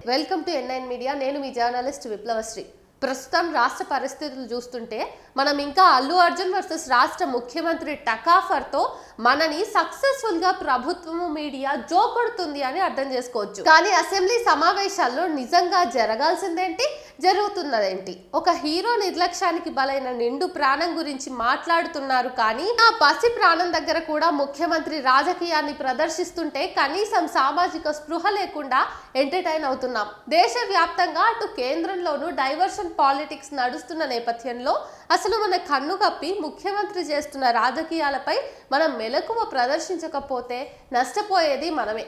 Welcome to N9 media. నేను మీ journalist విప్లవశ్రీ. ప్రస్తుతం రాష్ట్ర పరిస్థితులు చూస్తుంటే మనం ఇంకా అల్లు అర్జున్ వర్సెస్ రాష్ట్ర ముఖ్యమంత్రి టకాఫర్తో మనని సక్సెస్ఫుల్ గా ప్రభుత్వము మీడియా జోకొడుతుంది అని అర్థం చేసుకోవచ్చు. కానీ అసెంబ్లీ సమావేశాల్లో నిజంగా జరగాల్సిందేంటి, జరుగుతున్నదేంటి? ఒక హీరో నిర్లక్ష్యానికి బలైన నిండు ప్రాణం గురించి మాట్లాడుతున్నారు, కానీ ఆ పసి ప్రాణం దగ్గర కూడా ముఖ్యమంత్రి రాజకీయాన్ని ప్రదర్శిస్తుంటే కనీసం సామాజిక స్పృహ లేకుండా ఎంటర్టైన్ అవుతున్నాం. దేశవ్యాప్తంగా అటు కేంద్రంలోనూ డైవర్షన్ పాలిటిక్స్ నడుస్తున్న నేపథ్యంలో అసలు మన కన్ను కప్పి ముఖ్యమంత్రి చేస్తున్న రాజకీయాలపై మనం మెలకువ ప్రదర్శించకపోతే నష్టపోయేది మనమే.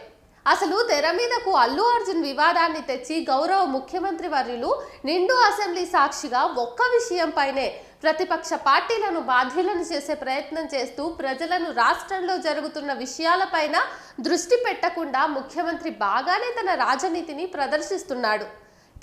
అసలు తెర మీదకు అల్లు అర్జున్ వివాదాన్ని తెచ్చి గౌరవ ముఖ్యమంత్రి వర్యులు నిండు అసెంబ్లీ సాక్షిగా ఒక్క విషయంపైనే ప్రతిపక్ష పార్టీలను బాధ్యులను చేసే ప్రయత్నం చేస్తూ ప్రజలను రాష్ట్రంలో జరుగుతున్న విషయాలపైన దృష్టి పెట్టకుండా ముఖ్యమంత్రి బాగానే తన రాజనీతిని ప్రదర్శిస్తున్నాడు.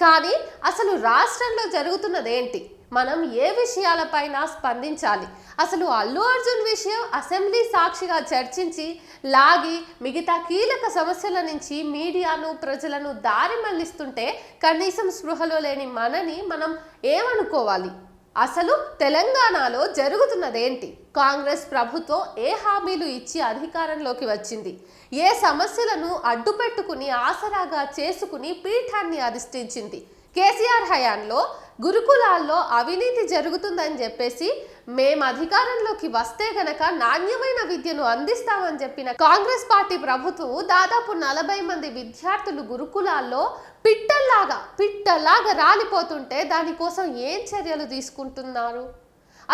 కానీ అసలు రాష్ట్రంలో జరుగుతున్నదేంటి, మనం ఏ విషయాలపైన స్పందించాలి? అసలు అల్లు అర్జున్ విషయం అసెంబ్లీ సాక్షిగా చర్చించి లాగి మిగతా కీలక సమస్యల నుంచి మీడియాను ప్రజలను దారి మళ్లిస్తుంటే కనీసం స్పృహలో లేని మనని మనం ఏమనుకోవాలి? అసలు తెలంగాణలో జరుగుతున్నదేంటి? కాంగ్రెస్ ప్రభుత్వం ఏ హామీలు ఇచ్చి అధికారంలోకి వచ్చింది? ఏ సమస్యలను అడ్డుపెట్టుకుని ఆసరాగా చేసుకుని పీఠాన్ని అధిష్ఠించింది? కేసీఆర్ హయాంలో గురుకులాల్లో అవినీతి జరుగుతుందని చెప్పేసి మేము అధికారంలోకి వస్తే గనక నాణ్యమైన విద్యను అందిస్తామని చెప్పిన కాంగ్రెస్ పార్టీ ప్రభుత్వము దాదాపు 40 మంది విద్యార్థులు గురుకులాల్లో పిట్టల్లాగా రాలిపోతుంటే దానికోసం ఏం చర్యలు తీసుకుంటున్నారు?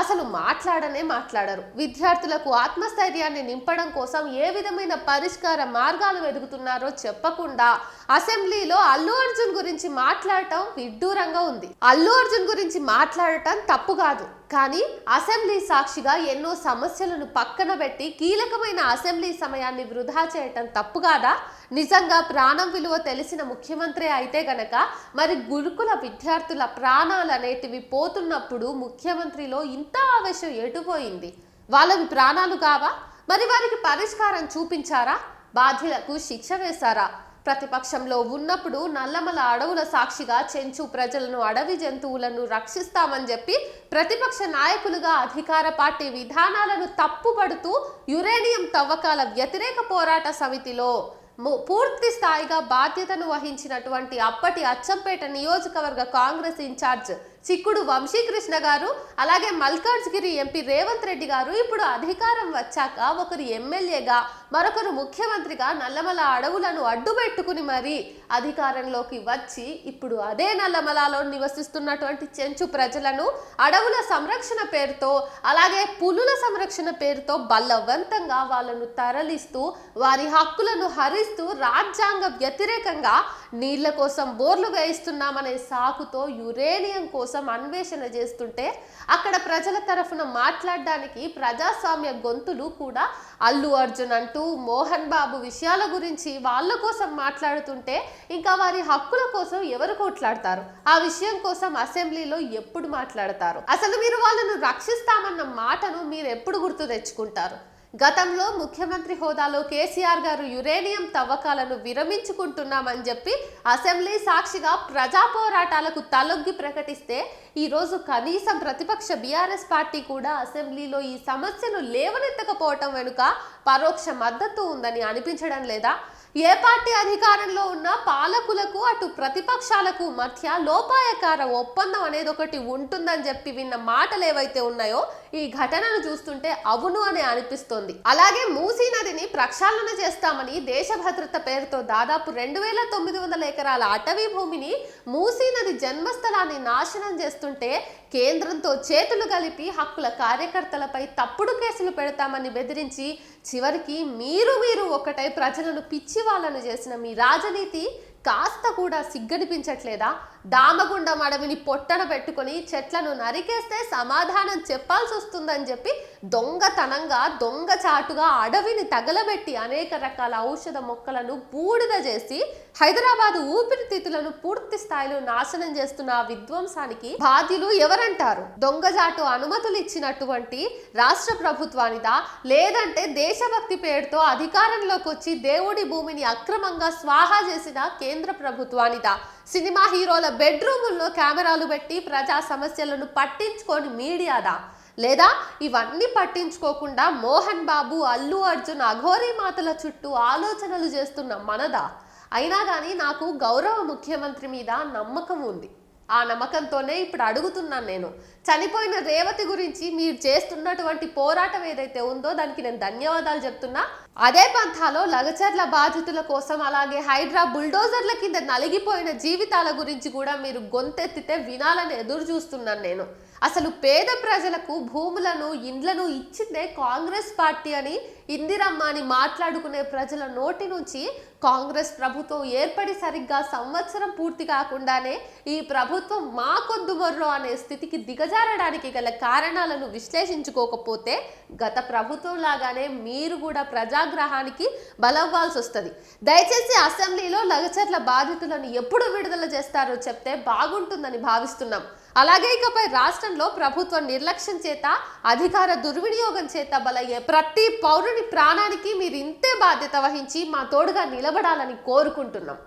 అసలు మాట్లాడరు. విద్యార్థులకు ఆత్మస్థైర్యాన్ని నింపడం కోసం ఏ విధమైన పరిష్కార మార్గాలు వెతుకుతున్నారో చెప్పకుండా అసెంబ్లీలో అల్లు అర్జున్ గురించి మాట్లాడటం విడ్డూరంగా ఉంది. అల్లు అర్జున్ గురించి మాట్లాడటం తప్పు కాదు, కానీ అసెంబ్లీ సాక్షిగా ఎన్నో సమస్యలను పక్కన పెట్టి కీలకమైన అసెంబ్లీ సమయాన్ని వృధా చేయటం తప్పు కాదా? నిజంగా ప్రాణం విలువ తెలిసిన ముఖ్యమంత్రి అయితే గనక మరి గురుకుల విద్యార్థుల ప్రాణాలు అనేటివి పోతున్నప్పుడు ముఖ్యమంత్రిలో ఇంత ఆవేశం ఎటుపోయింది? వాళ్ళవి ప్రాణాలు కావా? మరి వారికి పరిష్కారం చూపించారా? బాధ్యులకు శిక్ష వేశారా? ప్రతిపక్షంలో ఉన్నప్పుడు నల్లమల అడవుల సాక్షిగా చెంచు ప్రజలను, అడవి జంతువులను రక్షిస్తామని చెప్పి ప్రతిపక్ష నాయకులుగా అధికార పార్టీ విధానాలను తప్పుపడుతూ యురేనియం తవ్వకాల వ్యతిరేక పోరాట సమితిలో పూర్తి స్థాయిగా బాధ్యతను వహించినటువంటి అప్పటి అచ్చంపేట నియోజకవర్గ కాంగ్రెస్ ఇన్ఛార్జ్ చిక్కుడు వంశీకృష్ణ గారు, అలాగే మల్కాజ్గిరి ఎంపీ రేవంత్ రెడ్డి గారు ఇప్పుడు అధికారం వచ్చాక ఒకరు ఎమ్మెల్యేగా మరొకరు ముఖ్యమంత్రిగా నల్లమల అడవులను అడ్డుపెట్టుకుని మరీ అధికారంలోకి వచ్చి ఇప్పుడు అదే నల్లమలలో నివసిస్తున్నటువంటి చెంచు ప్రజలను అడవుల సంరక్షణ పేరుతో, అలాగే పులుల సంరక్షణ పేరుతో బలవంతంగా వాళ్ళను తరలిస్తూ వారి హక్కులను హరిస్తూ రాజ్యాంగ వ్యతిరేకంగా నీళ్ల కోసం బోర్లు వేయిస్తున్నామనే సాకుతో యురేనియం కోసం అన్వేషణ చేస్తుంటే అక్కడ ప్రజల తరఫున మాట్లాడడానికి ప్రజాస్వామ్య గొంతులు కూడా అల్లు అర్జున్ అంటూ మోహన్ బాబు విషయాల గురించి వాళ్ళ కోసం మాట్లాడుతుంటే ఇంకా వారి హక్కుల కోసం ఎవరు కొట్లాడతారు? ఆ విషయం కోసం అసెంబ్లీలో ఎప్పుడు మాట్లాడతారు? అసలు మీరు వాళ్ళను రక్షిస్తామన్న మాటను మీరు ఎప్పుడు గుర్తు తెచ్చుకుంటారు? గతంలో ముఖ్యమంత్రి హోదాలో కేసీఆర్ గారు యురేనియం తవ్వకాలను విరమించుకుంటున్నామని చెప్పి అసెంబ్లీ సాక్షిగా ప్రజా పోరాటాలకు తలొగ్గి ప్రకటిస్తే ఈరోజు కనీసం ప్రతిపక్ష బీఆర్ఎస్ పార్టీ కూడా అసెంబ్లీలో ఈ సమస్యను లేవనెత్తకపోవటం వెనుక పరోక్ష మద్దతు ఉందని అనిపించడం లేదా? ఏ పార్టీ అధికారంలో ఉన్న పాలకులకు అటు ప్రతిపక్షాలకు మధ్య లోపాయకార ఒప్పందం అనేది ఒకటి ఉంటుందని చెప్పి విన్న మాటలు ఏవైతే ఉన్నాయో ఈ ఘటనను చూస్తుంటే అవును అని అనిపిస్తోంది. అలాగే మూసీ నదిని ప్రక్షాళన చేస్తామని దేశ భద్రత పేరుతో దాదాపు 2900 ఎకరాల అటవీ భూమిని మూసీ నది జన్మస్థలాన్ని నాశనం చేస్తుంటే కేంద్రంతో చేతులు కలిపి హక్కుల కార్యకర్తలపై తప్పుడు కేసులు పెడతామని బెదిరించి చివరికి మీరు ఒకటై ప్రజలను పిచ్చి వాళ్ళను చేసిన మీ రాజనీతి కాస్త కూడా సిగ్గనిపించట్లేదా? దామగుండం అడవిని పొట్టన పెట్టుకొని చెట్లను నరికేస్తే సమాధానం చెప్పాల్సి వస్తుందని చెప్పి దొంగతనంగా దొంగచాటుగా అడవిని తగలబెట్టి అనేక రకాల ఔషధ మొక్కలను బూడిద చేసి హైదరాబాద్ ఊపిరితిత్తులను పూర్తి స్థాయిలో నాశనం చేస్తున్న ఆ విధ్వంసానికి బాధ్యులు ఎవరంటారు? దొంగజాటు అనుమతులు ఇచ్చినటువంటి రాష్ట్ర ప్రభుత్వానిదా, లేదంటే దేశభక్తి పేరుతో అధికారంలోకి వచ్చి దేవుడి భూమిని అక్రమంగా స్వాహా చేసిన కేంద్ర ప్రభుత్వానిదా? సినిమా హీరోల బెడ్రూముల్లో కెమెరాలు పెట్టి ప్రజా సమస్యలను పట్టించుకొని మీడియాదా? లేదా ఇవన్నీ పట్టించుకోకుండా మోహన్ బాబు, అల్లు అర్జున్ అఘోరీ మాటల చుట్టూ ఆలోచనలు చేస్తున్న మనదా? అయినా కానీ నాకు గౌరవ ముఖ్యమంత్రి మీద నమ్మకం ఉంది. ఆ నమ్మకంతోనే ఇప్పుడు అడుగుతున్నాను. నేను చనిపోయిన రేవతి గురించి మీరు చేస్తున్నటువంటి పోరాటం ఏదైతే ఉందో దానికి నేను ధన్యవాదాలు చెప్తున్నా. అదే పంథాలో లగచర్ల బాధితుల కోసం, అలాగే హైడ్రా బుల్డోజర్ల కింద నలిగిపోయిన జీవితాల గురించి కూడా మీరు గొంతెత్తితే వినాలని ఎదురు చూస్తున్నాను నేను. అసలు పేద ప్రజలకు భూములను, ఇండ్లను ఇచ్చిందే కాంగ్రెస్ పార్టీ అని ఇందిరమ్మ అని మాట్లాడుకునే ప్రజల నోటి నుంచి కాంగ్రెస్ ప్రభుత్వం ఏర్పడి సరిగ్గా సంవత్సరం పూర్తి కాకుండానే ఈ ప్రభుత్వం మాకొద్దు మొర్రో అనే స్థితికి దిగజారడానికి గల కారణాలను విశ్లేషించుకోకపోతే గత ప్రభుత్వం లాగానే మీరు కూడా ప్రజాగ్రహానికి బలవ్వాల్సి వస్తుంది. దయచేసి అసెంబ్లీలో లగచర్ల బాధితులను ఎప్పుడు విడుదల చేస్తారో చెప్తే బాగుంటుందని భావిస్తున్నాం. అలాగే ఇకపై రాష్ట్రంలో ప్రభుత్వ నిర్లక్ష్యం చేత, అధికార దుర్వినియోగం చేత బలయ్యే ప్రతి పౌరుని ప్రాణానికి మీరు ఇంతే బాధ్యత వహించి మా తోడుగా నిలబడాలని కోరుకుంటున్నాం.